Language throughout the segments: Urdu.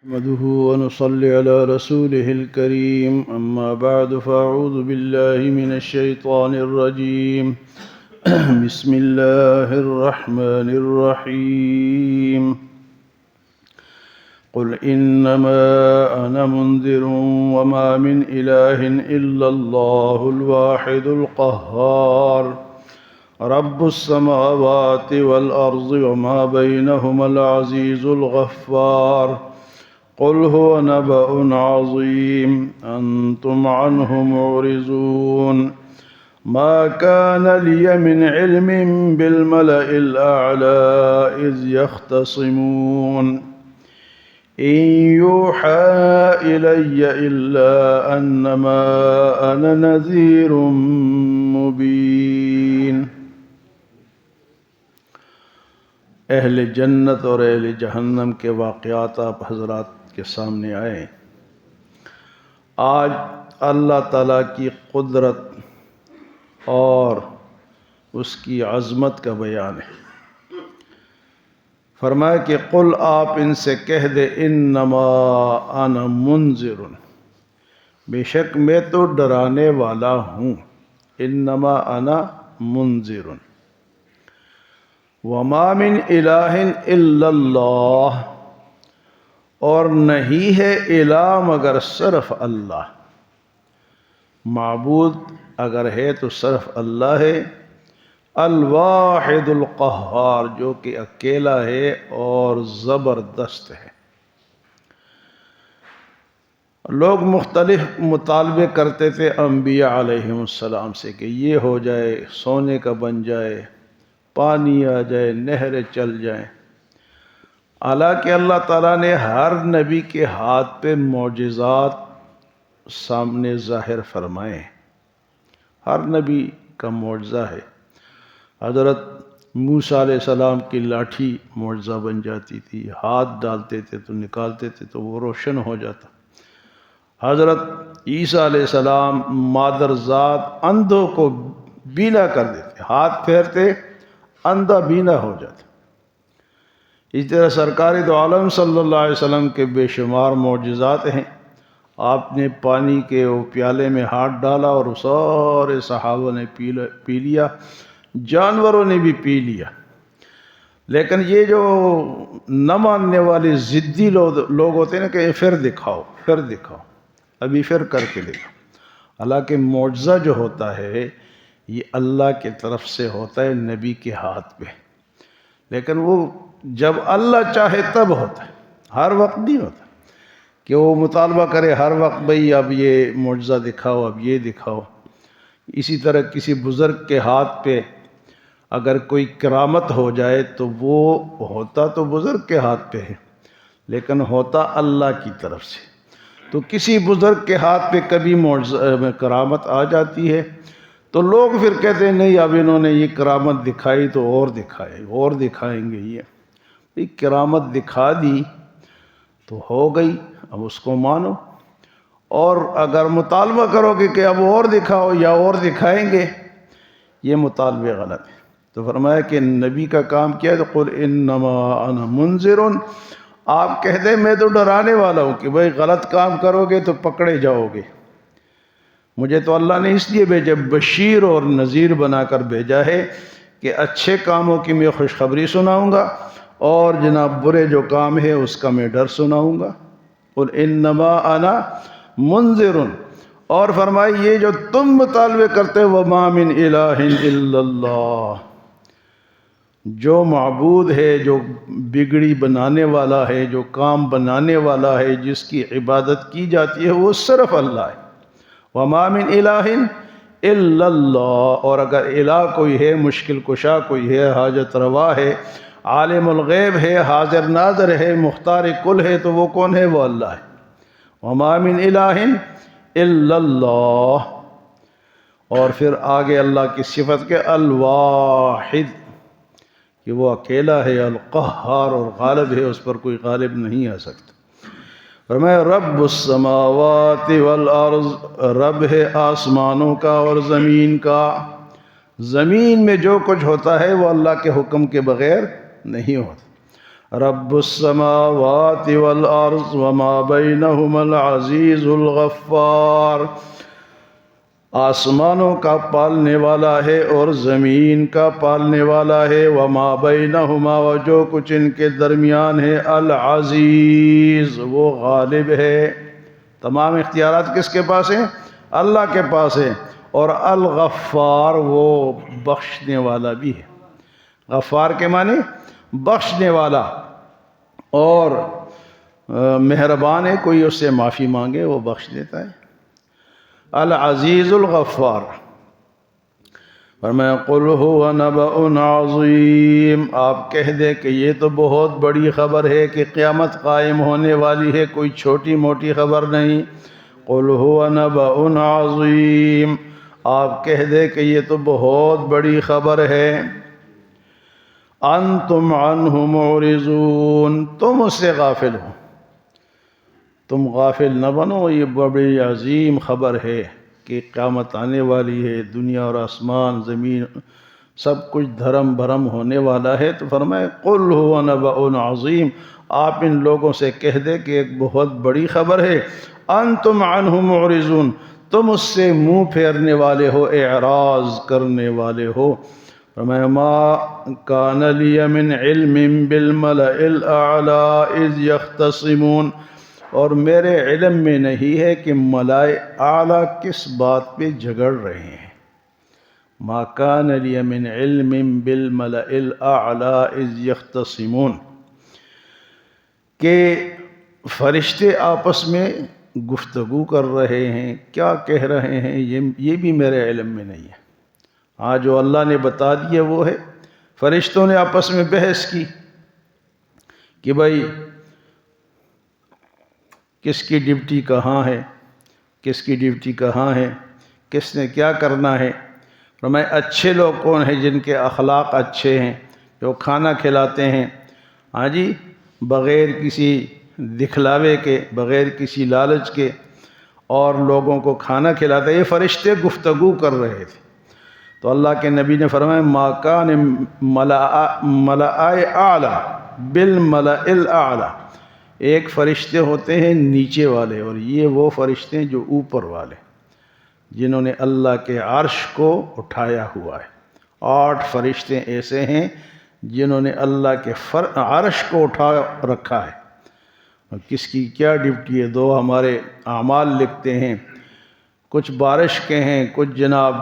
نحمده ونصلي على رسوله الكريم أما بعد فأعوذ بالله من الشيطان الرجيم بسم الله الرحمن الرحيم قل إنما أنا منذر وما من إله إلا الله الواحد القهار رب السماوات والأرض وما بينهما العزيز الغفار قل هو نبأ عظيم أنتم عنه معرضون ما كان لي من علم بالملأ الأعلى إذ يختصمون إن يوحى إلي إلا أنما أنا نذير مبين۔ اہل جنت اور اہل جہنم کے واقعات آپ حضرات کے سامنے آئے۔ آج اللہ تعالیٰ کی قدرت اور اس کی عظمت کا بیان ہے۔ فرمایا کہ قل آپ ان سے کہہ دے انما انا منذر، بے شک میں تو ڈرانے والا ہوں۔ انما انا منذر وما من الہ الا اللہ، اور نہیں ہے الہ مگر صرف اللہ۔ معبود اگر ہے تو صرف اللہ ہے، الواحد القہار، جو کہ اکیلا ہے اور زبردست ہے۔ لوگ مختلف مطالبے کرتے تھے انبیاء علیہم السلام سے کہ یہ ہو جائے، سونے کا بن جائے، پانی آ جائے، نہریں چل جائیں۔ حالانکہ اللہ تعالیٰ نے ہر نبی کے ہاتھ پہ معجزات سامنے ظاہر فرمائے۔ ہر نبی کا معجزہ ہے۔ حضرت موسیٰ علیہ السلام کی لاٹھی معجزہ بن جاتی تھی، ہاتھ ڈالتے تھے تو نکالتے تھے تو وہ روشن ہو جاتا۔ حضرت عیسیٰ علیہ السلام مادرزاد اندھوں کو بینا کر دیتے، ہاتھ پھیرتے اندھا بینا ہو جاتا۔ اس طرح سرکار دو عالم صلی اللہ علیہ وسلم کے بے شمار معجزات ہیں۔ آپ نے پانی کے وہ پیالے میں ہاتھ ڈالا اور سارے صحابہ نے پی لیا، جانوروں نے بھی پی لیا۔ لیکن یہ جو نہ ماننے والے ضدی لوگ ہوتے ہیں نا کہ پھر دکھاؤ، پھر دکھاؤ، ابھی پھر کر کے دکھاؤ۔ حالانکہ معجزہ جو ہوتا ہے یہ اللہ کی طرف سے ہوتا ہے نبی کے ہاتھ پہ، لیکن وہ جب اللہ چاہے تب ہوتا ہے، ہر وقت نہیں ہوتا کہ وہ مطالبہ کرے ہر وقت بھئی اب یہ معجزہ دکھاؤ، اب یہ دکھاؤ۔ اسی طرح کسی بزرگ کے ہاتھ پہ اگر کوئی کرامت ہو جائے تو وہ ہوتا تو بزرگ کے ہاتھ پہ ہے، لیکن ہوتا اللہ کی طرف سے۔ تو کسی بزرگ کے ہاتھ پہ کبھی معجزہ کرامت آ جاتی ہے تو لوگ پھر کہتے ہیں نہیں اب انہوں نے یہ کرامت دکھائی تو اور دکھائے، اور دکھائیں گے۔ یہ کرامت دکھا دی تو ہو گئی، اب اس کو مانو۔ اور اگر مطالبہ کرو گے کہ اب اور دکھاؤ یا اور دکھائیں گے، یہ مطالبے غلط ہے۔ تو فرمایا کہ نبی کا کام کیا ہے، تو قل انما انا منذر، آپ کہہ دیں میں تو ڈرانے والا ہوں کہ بھئی غلط کام کرو گے تو پکڑے جاؤ گے۔ مجھے تو اللہ نے اس لیے بھیجا، بشیر اور نذیر بنا کر بھیجا ہے کہ اچھے کاموں کی میں خوشخبری سناؤں گا اور جناب برے جو کام ہے اس کا میں ڈر سناؤں گا۔ قل انما انا منذر، اور فرمائی یہ جو تم مطالبے کرتے ہو وما من الہ الا اللہ، جو معبود ہے، جو بگڑی بنانے والا ہے، جو کام بنانے والا ہے، جس کی عبادت کی جاتی ہے وہ صرف اللہ ہے۔ وما من الہ الا اللہ، اور اگر الہ کوئی ہے، مشکل کشا کوئی ہے، حاجت روا ہے، عالم الغیب ہے، حاضر ناظر ہے، مختار کل ہے، تو وہ کون ہے؟ وہ اللہ ہے۔ وما من الہ الا اللہ، اور پھر آگے اللہ کی صفت کے الواحد، کہ وہ اکیلا ہے، القہار، اور غالب ہے، اس پر کوئی غالب نہیں آ سکتا۔ فرمایا رب السماوات والارض، رب ہے آسمانوں کا اور زمین کا۔ زمین میں جو کچھ ہوتا ہے وہ اللہ کے حکم کے بغیر نہیں ہوتا۔ رب السماوات والارض وما بینہما العزیز الغفار، آسمانوں کا پالنے والا ہے اور زمین کا پالنے والا ہے، وما بینہما، و جو کچھ ان کے درمیان ہے، العزیز، وہ غالب ہے۔ تمام اختیارات کس کے پاس ہیں؟ اللہ کے پاس ہے۔ اور الغفار، وہ بخشنے والا بھی ہے۔ غفار کے معنی بخشنے والا، اور مہربان ہے، کوئی اس سے معافی مانگے وہ بخش دیتا ہے۔ العزیز الغفار۔ فرمایا قل هو نبأ عظیم، آپ کہہ دیں کہ یہ تو بہت بڑی خبر ہے کہ قیامت قائم ہونے والی ہے، کوئی چھوٹی موٹی خبر نہیں۔ قل هو نبأ عظیم، آپ کہہ دیں کہ یہ تو بہت بڑی خبر ہے۔ انتم عنہ معرضون، تم اس سے غافل ہو، تم غافل نہ بنو، یہ بڑی عظیم خبر ہے کہ قیامت آنے والی ہے، دنیا اور آسمان زمین سب کچھ دھرم بھرم ہونے والا ہے۔ تو فرمائے قل هو نبأ عظیم، آپ ان لوگوں سے کہہ دے کہ ایک بہت بڑی خبر ہے۔ انتم عنہ معرضون، تم اس سے منہ پھیرنے والے ہو، اعراض کرنے والے ہو۔ فرمایا ما کان لی من علم بالملأ الاعلی اذ یختصمون، اور میرے علم میں نہیں ہے کہ ملائے اعلیٰ کس بات پہ جھگڑ رہے ہیں۔ ما کان لی من علم بالملأ الاعلی اذ یختصمون، کہ فرشتے آپس میں گفتگو کر رہے ہیں، کیا کہہ رہے ہیں یہ بھی میرے علم میں نہیں ہے۔ ہاں جو اللہ نے بتا دیا وہ ہے، فرشتوں نے آپس میں بحث کی کہ بھائی کس کی ڈیوٹی کہاں ہے، کس کی ڈیوٹی کہاں ہے، کس نے کیا کرنا ہے۔ فرمایا اچھے لوگ کون ہیں؟ جن کے اخلاق اچھے ہیں، جو کھانا کھلاتے ہیں ہاں جی بغیر کسی دکھلاوے کے، بغیر کسی لالچ کے، اور لوگوں کو کھانا کھلاتے ہیں۔ یہ فرشتے گفتگو کر رہے تھے۔ تو اللہ کے نبی نے فرمایا ما کان ملائے اعلی بالملأ الاعلی، ایک فرشتے ہوتے ہیں نیچے والے، اور یہ وہ فرشتے ہیں جو اوپر والے، جنہوں نے اللہ کے عرش کو اٹھایا ہوا ہے۔ 8 فرشتے ایسے ہیں جنہوں نے اللہ کے عرش کو اٹھا رکھا ہے۔ اور کس کی کیا ڈیوٹی ہے؟ 2 ہمارے اعمال لکھتے ہیں، کچھ بارش کے ہیں، کچھ جناب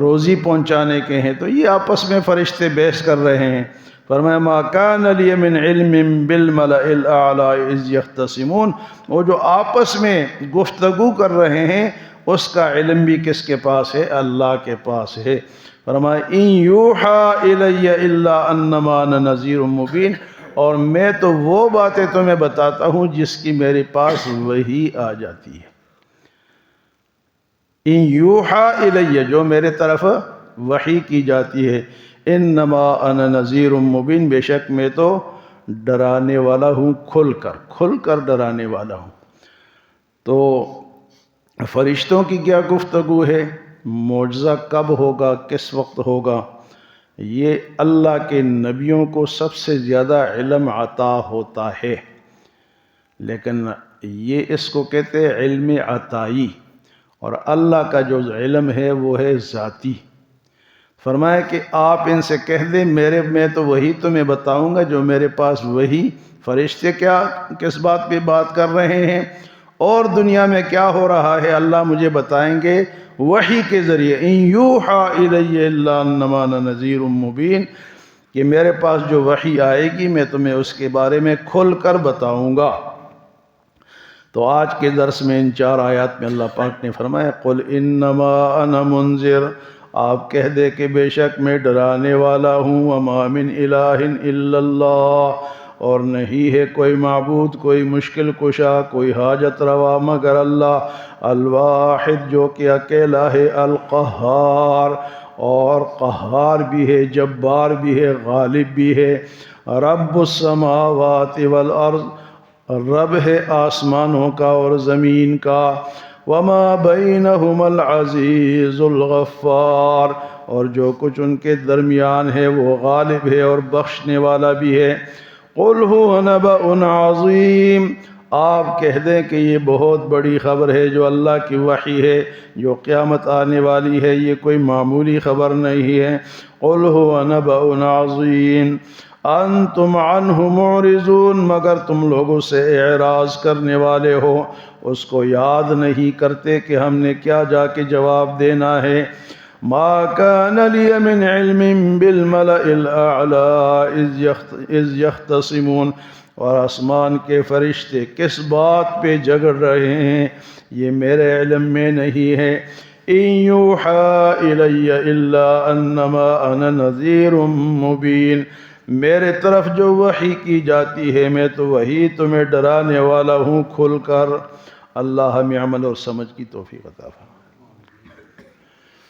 روزی پہنچانے کے ہیں۔ تو یہ آپس میں فرشتے بحث کر رہے ہیں۔ فرمایا ما کان لی من علم بالملأ الاعلی اذ یختصمون، وہ جو آپس میں گفتگو کر رہے ہیں اس کا علم بھی کس کے پاس ہے؟ اللہ کے پاس ہے۔ فرمایا ان یوحى الی الا انما انا نذیر مبین، اور میں تو وہ باتیں تمہیں بتاتا ہوں جس کی میرے پاس وحی آ جاتی ہے۔ ان یوحى الی، جو میرے طرف وحی کی جاتی ہے۔ انما انا نذیر مبین، بے شک میں تو ڈرانے والا ہوں، کھل کر ڈرانے والا ہوں۔ تو فرشتوں کی کیا گفتگو ہے؟ معجزہ کب ہوگا، کس وقت ہوگا؟ یہ اللہ کے نبیوں کو سب سے زیادہ علم عطا ہوتا ہے، لیکن یہ اس کو کہتے ہیں علم عطائی، اور اللہ کا جو علم ہے وہ ہے ذاتی۔ فرمایا کہ آپ ان سے کہہ دیں میں تو وہی تمہیں بتاؤں گا جو میرے پاس وہی۔ فرشتے کس بات پہ بات کر رہے ہیں اور دنیا میں کیا ہو رہا ہے اللہ مجھے بتائیں گے وحی کے ذریعے۔ ان یوحى الی الا انما انا نذیر مبین، کہ میرے پاس جو وحی آئے گی میں تمہیں اس کے بارے میں کھل کر بتاؤں گا۔ تو آج کے درس میں ان 4 آیات میں اللہ پاک نے فرمایا قل انما انا منذر، آپ کہہ دے کہ بے شک میں ڈرانے والا ہوں، وما من الہ الا اللہ، اور نہیں ہے کوئی معبود، کوئی مشکل کشا، کوئی حاجت روا مگر اللہ، الواحد جو کہ اکیلا ہے، القہار، اور قہار بھی ہے، جبار بھی ہے، غالب بھی ہے، رب السماوات والارض، رب ہے آسمانوں کا اور زمین کا، وما بینہم العزیز الغفار، اور جو کچھ ان کے درمیان ہے وہ غالب ہے اور بخشنے والا بھی ہے۔ قل هو نبأ عظیم، آپ کہہ دیں کہ یہ بہت بڑی خبر ہے جو اللہ کی وحی ہے، جو قیامت آنے والی ہے، یہ کوئی معمولی خبر نہیں ہے۔ قل هو نبأ عظیم انتم عنہ معرضون، مگر تم لوگوں سے اعراض کرنے والے ہو، اس کو یاد نہیں کرتے کہ ہم نے کیا جا کے جواب دینا ہے۔ ما كان لي من علم بالملأ الأعلى اذ يختصمون، اور آسمان کے فرشتے کس بات پہ جھگڑ رہے ہیں، یہ میرے علم میں نہیں ہے۔ إن يوحى إلي إلا أنما أنا نذير مبين، میرے طرف جو وحی کی جاتی ہے میں تو وہی تمہیں ڈرانے والا ہوں کھل کر۔ اللہ ہمیں عمل اور سمجھ کی توفیق عطا فرمائے۔